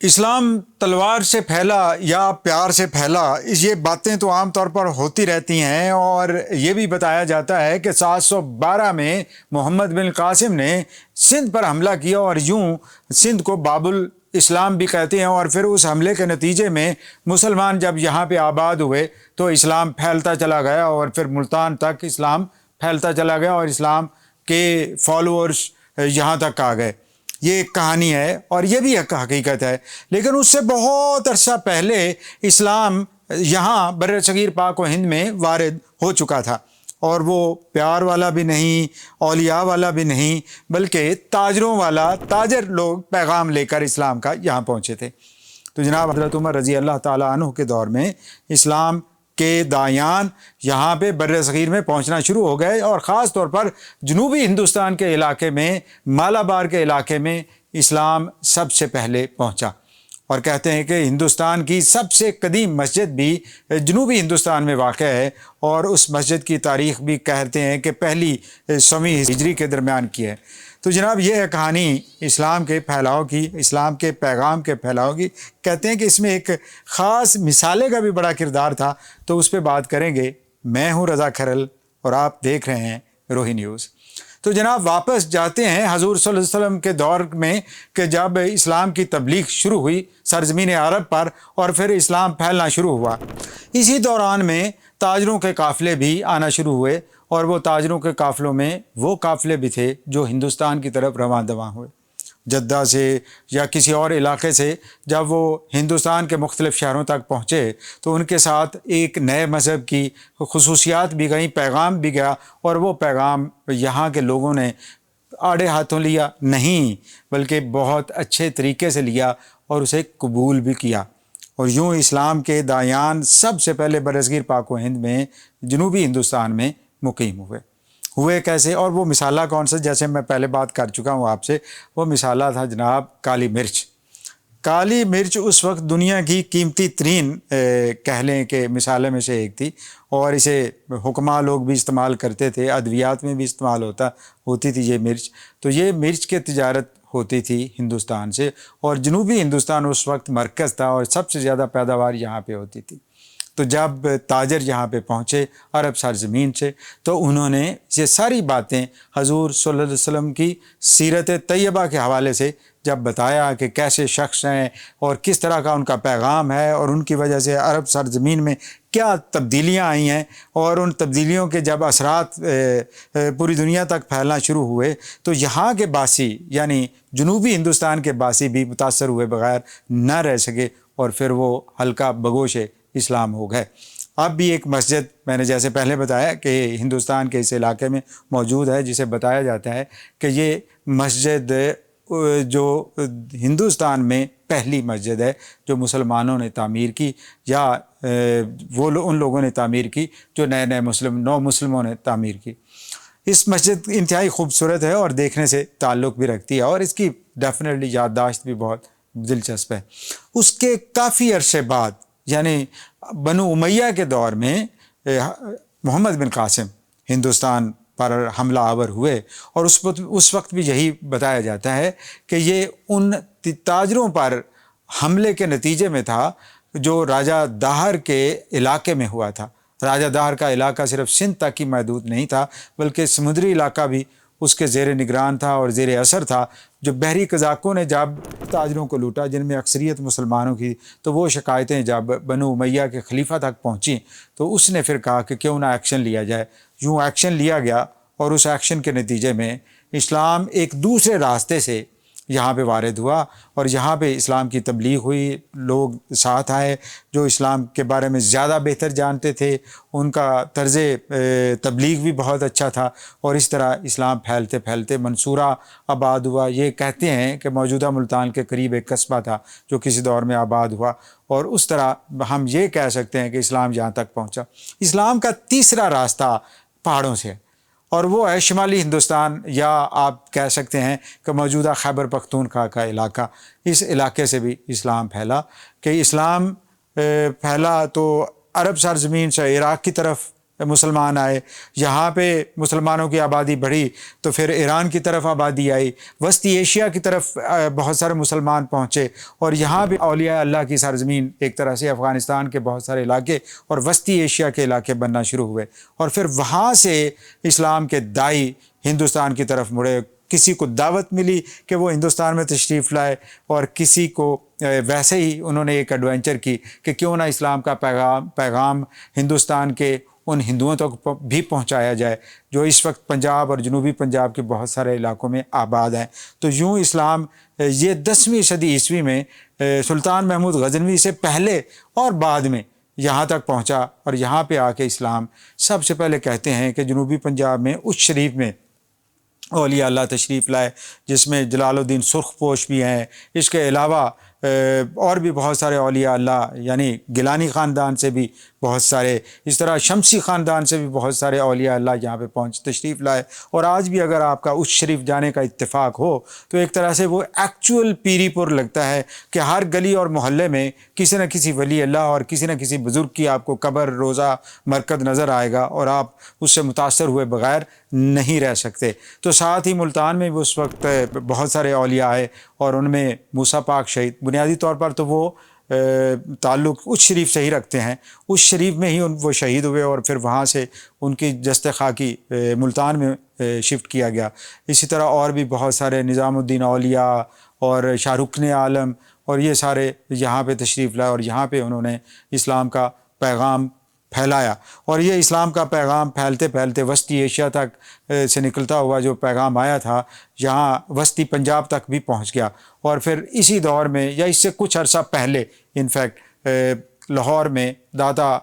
اسلام تلوار سے پھیلا یا پیار سے پھیلا، یہ باتیں تو عام طور پر ہوتی رہتی ہیں، اور یہ بھی بتایا جاتا ہے کہ 712 میں محمد بن قاسم نے سندھ پر حملہ کیا، اور یوں سندھ کو باب الاسلام بھی کہتے ہیں۔ اور پھر اس حملے کے نتیجے میں مسلمان جب یہاں پہ آباد ہوئے تو اسلام پھیلتا چلا گیا، اور پھر ملتان تک اسلام پھیلتا چلا گیا اور اسلام کے فالوورز یہاں تک آ گئے۔ یہ ایک کہانی ہے اور یہ بھی ایک حقیقت ہے، لیکن اس سے بہت عرصہ پہلے اسلام یہاں بر صغیر پاک و ہند میں وارد ہو چکا تھا، اور وہ پیار والا بھی نہیں، اولیاء والا بھی نہیں، بلکہ تاجروں والا، تاجر لوگ پیغام لے کر اسلام کا یہاں پہنچے تھے۔ تو جناب حضرت عمر رضی اللہ تعالیٰ عنہ کے دور میں اسلام کے دایان یہاں پہ بر صغیر میں پہنچنا شروع ہو گئے، اور خاص طور پر جنوبی ہندوستان کے علاقے میں، مالابار کے علاقے میں اسلام سب سے پہلے پہنچا۔ اور کہتے ہیں کہ ہندوستان کی سب سے قدیم مسجد بھی جنوبی ہندوستان میں واقع ہے، اور اس مسجد کی تاریخ بھی کہتے ہیں کہ پہلی 100ویں ہجری کے درمیان کی ہے۔ تو جناب یہ ہے کہانی اسلام کے پھیلاؤ کی، اسلام کے پیغام کے پھیلاؤ کی۔ کہتے ہیں کہ اس میں ایک خاص مثالے کا بھی بڑا کردار تھا، تو اس پہ بات کریں گے۔ میں ہوں رضا کھرل اور آپ دیکھ رہے ہیں روہی نیوز۔ تو جناب واپس جاتے ہیں حضور صلی اللہ علیہ وسلم کے دور میں، کہ جب اسلام کی تبلیغ شروع ہوئی سرزمین عرب پر، اور پھر اسلام پھیلنا شروع ہوا۔ اسی دوران میں تاجروں کے قافلے بھی آنا شروع ہوئے، اور وہ تاجروں کے قافلوں میں وہ قافلے بھی تھے جو ہندوستان کی طرف رواں دواں ہوئے، جدہ سے یا کسی اور علاقے سے۔ جب وہ ہندوستان کے مختلف شہروں تک پہنچے تو ان کے ساتھ ایک نئے مذہب کی خصوصیات بھی گئیں، پیغام بھی گیا، اور وہ پیغام یہاں کے لوگوں نے آڑے ہاتھوں لیا نہیں، بلکہ بہت اچھے طریقے سے لیا اور اسے قبول بھی کیا۔ اور یوں اسلام کے دایان سب سے پہلے برصغیر پاک و ہند میں، جنوبی ہندوستان میں مقیم ہوئے کیسے؟ اور وہ مثالہ کون سا؟ جیسے میں پہلے بات کر چکا ہوں آپ سے، وہ مثالہ تھا جناب کالی مرچ۔ کالی مرچ اس وقت دنیا کی قیمتی ترین کہہ لیں کہ مثالے میں سے ایک تھی، اور اسے حکماء لوگ بھی استعمال کرتے تھے، ادویات میں بھی استعمال ہوتی تھی یہ مرچ۔ تو یہ مرچ کی تجارت ہوتی تھی ہندوستان سے، اور جنوبی ہندوستان اس وقت مرکز تھا، اور سب سے زیادہ پیداوار یہاں پہ ہوتی تھی۔ تو جب تاجر یہاں پہ پہنچے عرب سرزمین سے، تو انہوں نے یہ ساری باتیں حضور صلی اللہ علیہ وسلم کی سیرت طیبہ کے حوالے سے جب بتایا کہ کیسے شخص ہیں اور کس طرح کا ان کا پیغام ہے، اور ان کی وجہ سے عرب سرزمین میں کیا تبدیلیاں آئی ہیں، اور ان تبدیلیوں کے جب اثرات پوری دنیا تک پھیلنا شروع ہوئے، تو یہاں کے باسی یعنی جنوبی ہندوستان کے باسی بھی متاثر ہوئے بغیر نہ رہ سکے، اور پھر وہ حلقہ بگوش اسلام ہو گئے۔ اب بھی ایک مسجد میں نے جیسے پہلے بتایا کہ ہندوستان کے اس علاقے میں موجود ہے، جسے بتایا جاتا ہے کہ یہ مسجد جو ہندوستان میں پہلی مسجد ہے جو مسلمانوں نے تعمیر کی، یا ان لوگوں نے تعمیر کی جو نئے نو مسلموں نے تعمیر کی۔ اس مسجد انتہائی خوبصورت ہے اور دیکھنے سے تعلق بھی رکھتی ہے، اور اس کی ڈیفینیٹلی یادداشت بھی بہت دلچسپ ہے۔ اس کے کافی عرصے بعد یعنی بنو امیہ کے دور میں محمد بن قاسم ہندوستان پر حملہ آور ہوئے، اور اس وقت بھی یہی بتایا جاتا ہے کہ یہ ان تاجروں پر حملے کے نتیجے میں تھا جو راجہ داہر کے علاقے میں ہوا تھا۔ راجہ داہر کا علاقہ صرف سندھ تک ہی محدود نہیں تھا، بلکہ سمندری علاقہ بھی اس کے زیر نگران تھا اور زیر اثر تھا۔ جو بحری قزاقوں نے جب تاجروں کو لوٹا، جن میں اکثریت مسلمانوں کی، تو وہ شکایتیں جب بنو امیہ کے خلیفہ تک پہنچیں تو اس نے پھر کہا کہ کیوں نہ ایکشن لیا جائے۔ یوں ایکشن لیا گیا، اور اس ایکشن کے نتیجے میں اسلام ایک دوسرے راستے سے یہاں پہ وارد ہوا، اور یہاں پہ اسلام کی تبلیغ ہوئی۔ لوگ ساتھ آئے جو اسلام کے بارے میں زیادہ بہتر جانتے تھے، ان کا طرز تبلیغ بھی بہت اچھا تھا، اور اس طرح اسلام پھیلتے پھیلتے منصورہ آباد ہوا۔ یہ کہتے ہیں کہ موجودہ ملتان کے قریب ایک قصبہ تھا جو کسی دور میں آباد ہوا، اور اس طرح ہم یہ کہہ سکتے ہیں کہ اسلام یہاں تک پہنچا۔ اسلام کا تیسرا راستہ پہاڑوں سے ہے، اور وہ ہے شمالی ہندوستان، یا آپ کہہ سکتے ہیں کہ موجودہ خیبر پختونخوا کا علاقہ۔ اس علاقے سے بھی اسلام پھیلا، کہ اسلام پھیلا تو عرب سرزمین سے عراق کی طرف مسلمان آئے، یہاں پہ مسلمانوں کی آبادی بڑھی تو پھر ایران کی طرف آبادی آئی، وسطی ایشیا کی طرف بہت سارے مسلمان پہنچے، اور یہاں بھی اولیاء اللہ کی سرزمین ایک طرح سے افغانستان کے بہت سارے علاقے اور وسطی ایشیا کے علاقے بننا شروع ہوئے، اور پھر وہاں سے اسلام کے دائی ہندوستان کی طرف مڑے۔ کسی کو دعوت ملی کہ وہ ہندوستان میں تشریف لائے، اور کسی کو ویسے ہی انہوں نے ایک ایڈوینچر کی کہ کیوں نہ اسلام کا پیغام ہندوستان کے ان ہندوؤں تک بھی پہنچایا جائے جو اس وقت پنجاب اور جنوبی پنجاب کے بہت سارے علاقوں میں آباد ہیں۔ تو یوں اسلام یہ 10ویں صدی عیسوی میں سلطان محمود غزنوی سے پہلے اور بعد میں یہاں تک پہنچا، اور یہاں پہ آ کے اسلام سب سے پہلے کہتے ہیں کہ جنوبی پنجاب میں اچ شریف میں اولیاء اللہ تشریف لائے، جس میں جلال الدین سرخ پوش بھی ہیں، اس کے علاوہ اور بھی بہت سارے اولیاء اللہ، یعنی گیلانی خاندان سے بھی بہت سارے، اس طرح شمسی خاندان سے بھی بہت سارے اولیاء اللہ یہاں پہ تشریف لائے۔ اور آج بھی اگر آپ کا اچ شریف جانے کا اتفاق ہو تو ایک طرح سے وہ ایکچول پیری پور لگتا ہے کہ ہر گلی اور محلے میں کسی نہ کسی ولی اللہ اور کسی نہ کسی بزرگ کی آپ کو قبر، روضہ، مرکز نظر آئے گا، اور آپ اس سے متاثر ہوئے بغیر نہیں رہ سکتے۔ تو ساتھ ہی ملتان میں بھی اس وقت بہت سارے اولیاء آئے، اور ان میں موسیٰ پاک شہید، بنیادی طور پر تو وہ تعلق اچ شریف سے ہی رکھتے ہیں، اچ شریف میں ہی وہ شہید ہوئے، اور پھر وہاں سے ان کی جست خاکی ملتان میں شفٹ کیا گیا۔ اسی طرح اور بھی بہت سارے نظام الدین اولیاء اور شاہ رکن عالم، اور یہ سارے یہاں پہ تشریف لائے، اور یہاں پہ انہوں نے اسلام کا پیغام پھیلایا، اور یہ اسلام کا پیغام پھیلتے پھیلتے وسطی ایشیا تک سے نکلتا ہوا جو پیغام آیا تھا یہاں وسطی پنجاب تک بھی پہنچ گیا۔ اور پھر اسی دور میں یا اس سے کچھ عرصہ پہلے انفیکٹ لاہور میں داتا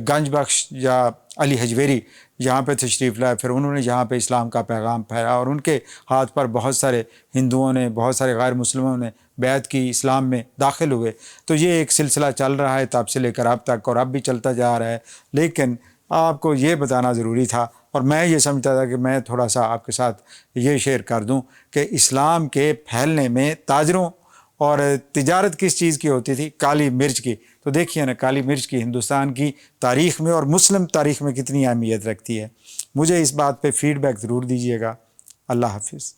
گنج بخش یا علی حجویری یہاں پہ تشریف لائے، پھر انہوں نے یہاں پہ اسلام کا پیغام پھیلایا، اور ان کے ہاتھ پر بہت سارے ہندوؤں نے، بہت سارے غیر مسلموں نے بیعت کی، اسلام میں داخل ہوئے۔ تو یہ ایک سلسلہ چل رہا ہے تب سے لے کر اب تک، اور اب بھی چلتا جا رہا ہے، لیکن آپ کو یہ بتانا ضروری تھا، اور میں یہ سمجھتا تھا کہ میں تھوڑا سا آپ کے ساتھ یہ شیئر کر دوں کہ اسلام کے پھیلنے میں تاجروں اور تجارت کس چیز کی ہوتی تھی؟ کالی مرچ کی۔ تو دیکھیے نا کالی مرچ کی ہندوستان کی تاریخ میں اور مسلم تاریخ میں کتنی اہمیت رکھتی ہے۔ مجھے اس بات پہ فیڈ بیک ضرور دیجیے گا۔ اللہ حافظ۔